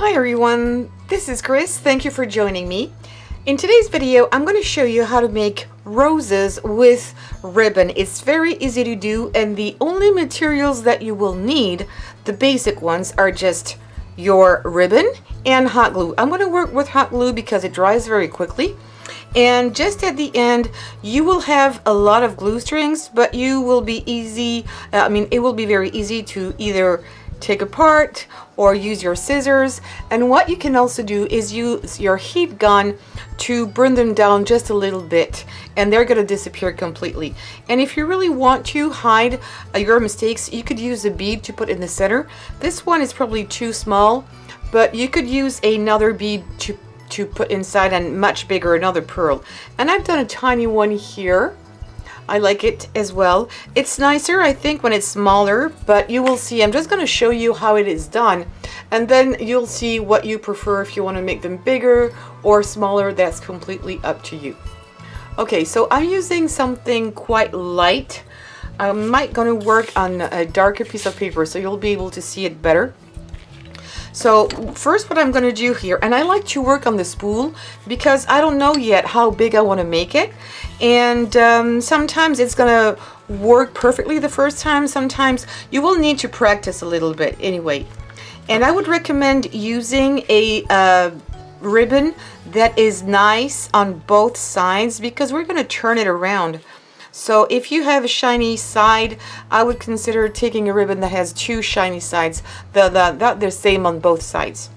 Hi everyone, this is Chris. Thank you for joining me. In today's video, I'm going to show you how to make roses with ribbon. It's very easy to do, and the only materials that you will need, the basic ones, are just your ribbon and hot glue. I'm going to work with hot glue because it dries very quickly. And just at the end, you will have a lot of glue strings, but it will be very easy to either take apart or use your scissors. And what you can also do is use your heat gun to burn them down just a little bit, and they're going to disappear completely. And if you really want to hide your mistakes, you could use a bead to put in the center. This one is probably too small, but you could use another bead to put inside, and much bigger, another pearl. And I've done a tiny one here. I like it as well. It's nicer, I think, when it's smaller, but you will see. I'm just going to show you how it is done, and then you'll see what you prefer. If you want to make them bigger or smaller, that's completely up to you. Okay, so I'm using something quite light. I'm going to work on a darker piece of paper so you'll be able to see it better. So first, what I'm going to do here, and I like to work on the spool because I don't know yet how big I want to make it, and sometimes it's going to work perfectly the first time. Sometimes you will need to practice a little bit anyway. And I would recommend using a ribbon that is nice on both sides, because we're going to turn it around. So if you have a shiny side, I would consider taking a ribbon that has two shiny sides, the same on both sides.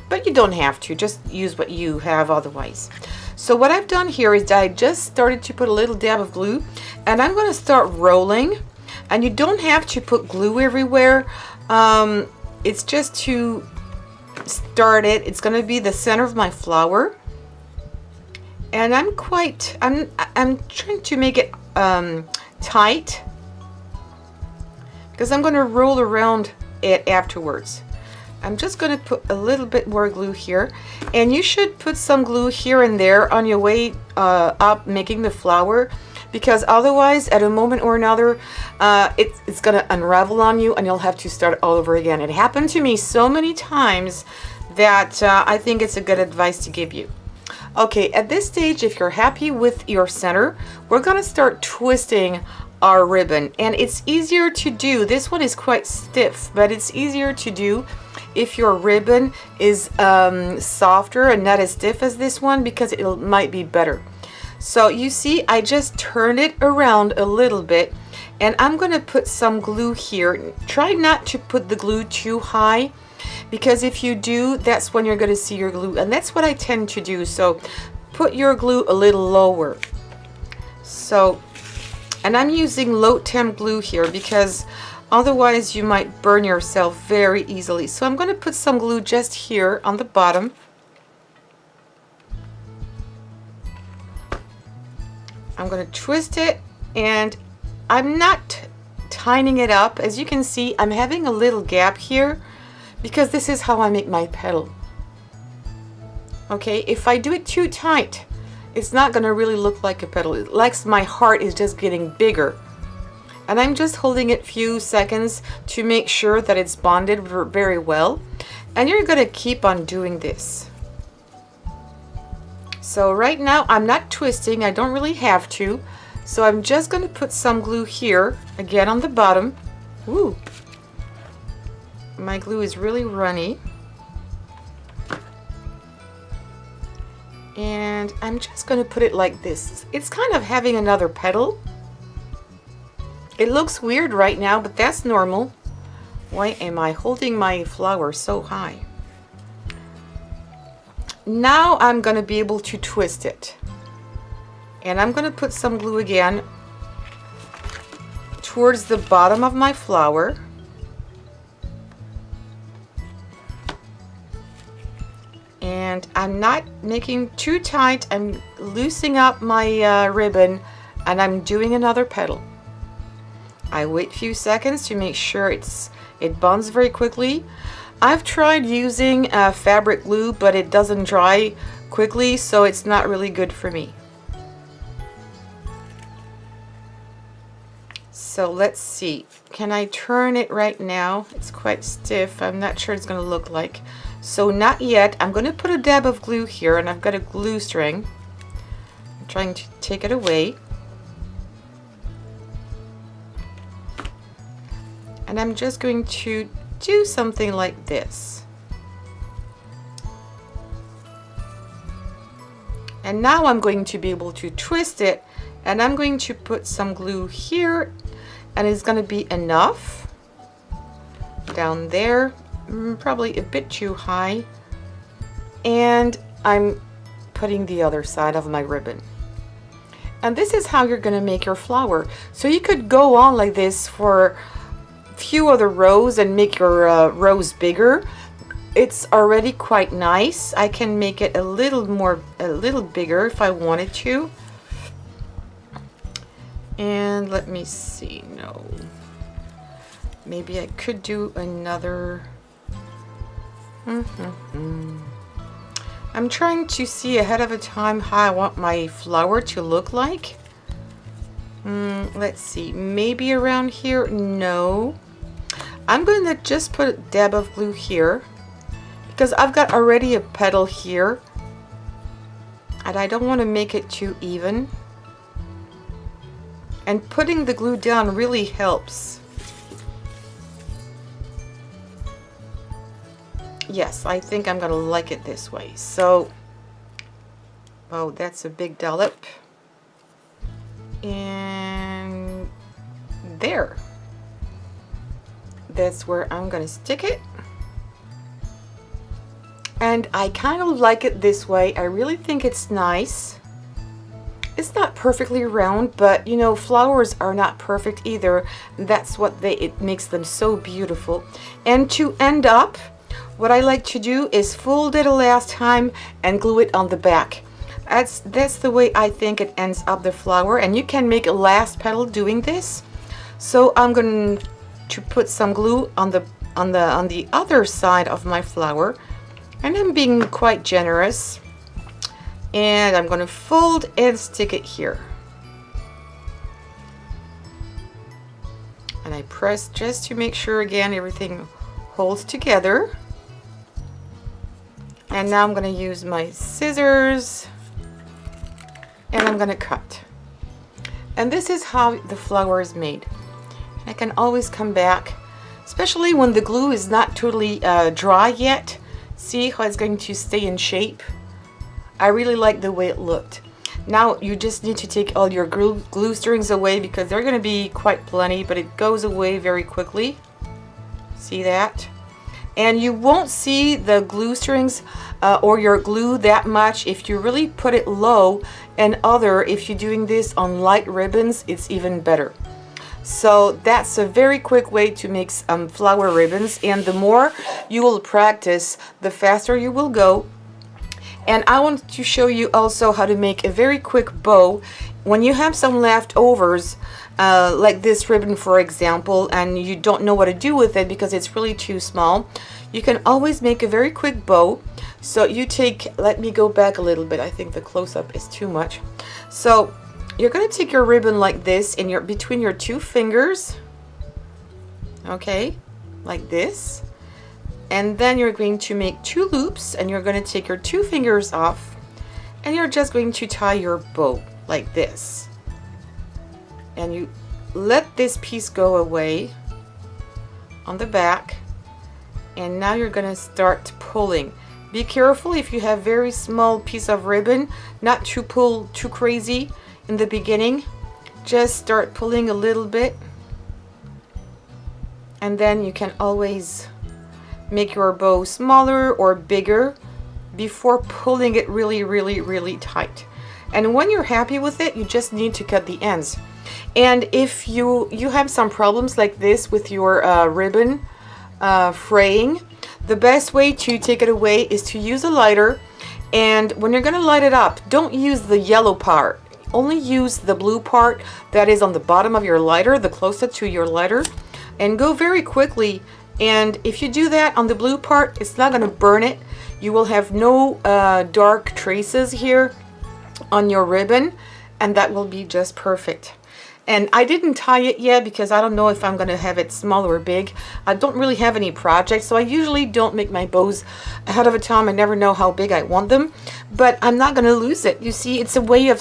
But you don't have to, just use what you have otherwise. So what I've done here is I just started to put a little dab of glue, and I'm going to start rolling. And you don't have to put glue everywhere. It's just to start it. It's going to be the center of my flower. And I'm trying to make it tight, because I'm going to roll around it afterwards. I'm just going to put a little bit more glue here, and you should put some glue here and there on your way up making the flower, because otherwise at a moment or another it's going to unravel on you and you'll have to start all over again. It happened to me so many times that I think it's a good advice to give you. Okay, at this stage, if you're happy with your center, we're going to start twisting our ribbon. And it's easier to do. This one is quite stiff, but it's easier to do if your ribbon is softer and not as stiff as this one, because it might be better. So you see, I just turned it around a little bit, and I'm going to put some glue here. Try not to put the glue too high, because if you do, that's when you're going to see your glue, and that's what I tend to do. So put your glue a little lower. So, and I'm using low temp glue here because otherwise you might burn yourself very easily. So I'm going to put some glue just here on the bottom. I'm going to twist it, and I'm not tidying it up. As you can see, I'm having a little gap here, because this is how I make my petal. Okay, if I do it too tight, it's not going to really look like a petal. It likes my heart is just getting bigger. And I'm just holding it a few seconds to make sure that it's bonded very well. And you're going to keep on doing this. So right now I'm not twisting. I don't really have to. So I'm just going to put some glue here, again on the bottom. Ooh. My glue is really runny, and I'm just going to put it like this. It's kind of having another petal. It looks weird right now, but that's normal. Why am I holding my flower so high? Now I'm going to be able to twist it, and I'm going to put some glue again towards the bottom of my flower. And I'm not making too tight. I'm loosening up my ribbon, and I'm doing another petal. I wait a few seconds to make sure it bonds very quickly. I've tried using fabric glue, but it doesn't dry quickly, so it's not really good for me. So let's see. Can I turn it right now? It's quite stiff. I'm not sure it's going to look like. So not yet. I'm going to put a dab of glue here, and I've got a glue string. I'm trying to take it away. And I'm just going to do something like this. And now I'm going to be able to twist it, and I'm going to put some glue here, and it's going to be enough down there, probably a bit too high. And I'm putting the other side of my ribbon. And this is how you're going to make your flower. So you could go on like this for few other rows and make your rows bigger. It's already quite nice. I can make it a little bigger if I wanted to. And let me see, no, maybe I could do another. I'm trying to see ahead of time how I want my flower to look like. Let's see, maybe around here. No, I'm going to just put a dab of glue here because I've got already a petal here and I don't want to make it too even. And putting the glue down really helps. Yes, I think I'm going to like it this way. So, oh, that's a big dollop. And there. That's where I'm going to stick it. And I kind of like it this way. I really think it's nice. It's not perfectly round, but you know, flowers are not perfect either. That's what it makes them so beautiful. And to end up, what I like to do is fold it a last time and glue it on the back. That's the way I think it ends up the flower, and you can make a last petal doing this. So I'm going to put some glue on the other side of my flower, and I'm being quite generous. And I'm going to fold and stick it here. And I press just to make sure again everything holds together. And now I'm going to use my scissors and I'm going to cut. And this is how the flower is made. I can always come back, especially when the glue is not totally dry yet. See how it's going to stay in shape? I really like the way it looked. Now you just need to take all your glue strings away because they're going to be quite plenty, but it goes away very quickly. See that? And you won't see the glue strings or your glue that much if you really put it low, and if you're doing this on light ribbons, it's even better. So that's a very quick way to make flower ribbons, and the more you will practice, the faster you will go. And I want to show you also how to make a very quick bow when you have some leftovers, like this ribbon for example, and you don't know what to do with it because it's really too small. You can always make a very quick bow. So you take, let me go back a little bit, I think the close-up is too much. So you're going to take your ribbon like this in between your two fingers, okay, like this. And then you're going to make two loops, and you're going to take your two fingers off, and you're just going to tie your bow like this. And you let this piece go away on the back, and now you're going to start pulling. Be careful if you have very small piece of ribbon, not to pull too crazy in the beginning. Just start pulling a little bit, and then you can always make your bow smaller or bigger before pulling it really tight. And when you're happy with it, you just need to cut the ends. And if you have some problems like this with your ribbon fraying, the best way to take it away is to use a lighter. And when you're going to light it up, don't use the yellow part. Only use the blue part that is on the bottom of your lighter, the closest to your lighter, and go very quickly. And if you do that on the blue part, it's not going to burn it. You will have no dark traces here on your ribbon, and that will be just perfect. And I didn't tie it yet because I don't know if I'm going to have it small or big. I don't really have any projects, so I usually don't make my bows ahead of a time. I never know how big I want them, but I'm not going to lose it. You see, it's a way of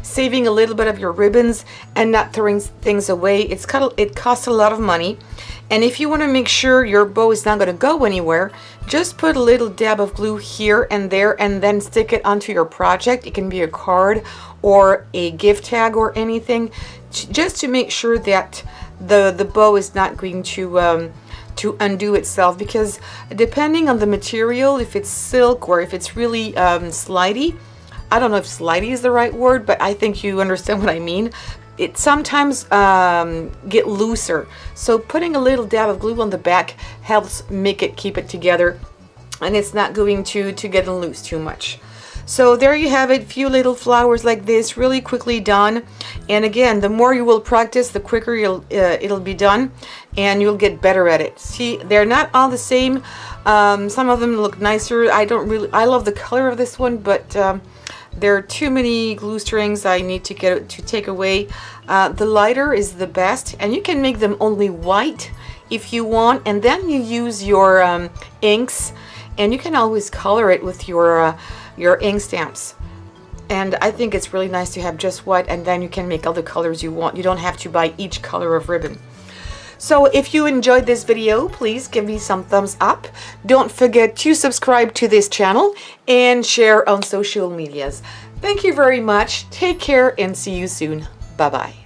saving a little bit of your ribbons and not throwing things away. It costs a lot of money. And if you want to make sure your bow is not going to go anywhere, just put a little dab of glue here and there and then stick it onto your project. It can be a card or a gift tag or anything, just to make sure that the bow is not going to undo itself, because depending on the material, if it's silk or if it's really slidey, I don't know if slidey is the right word, but I think you understand what I mean. It sometimes get looser, so putting a little dab of glue on the back helps keep it together, and it's not going to get loose too much. So there you have it, few little flowers like this, really quickly done. And again, the more you will practice, the quicker it'll be done, and you'll get better at it. See, they're not all the same. Some of them look nicer. I love the color of this one, but there are too many glue strings I need to take away. The lighter is the best, and you can make them only white if you want, and then you use your inks, and you can always color it with your ink stamps. And I think it's really nice to have just white, and then you can make all the colors you want. You don't have to buy each color of ribbon. So if you enjoyed this video, please give me some thumbs up. Don't forget to subscribe to this channel and share on social medias. Thank you very much. Take care and see you soon. Bye-bye.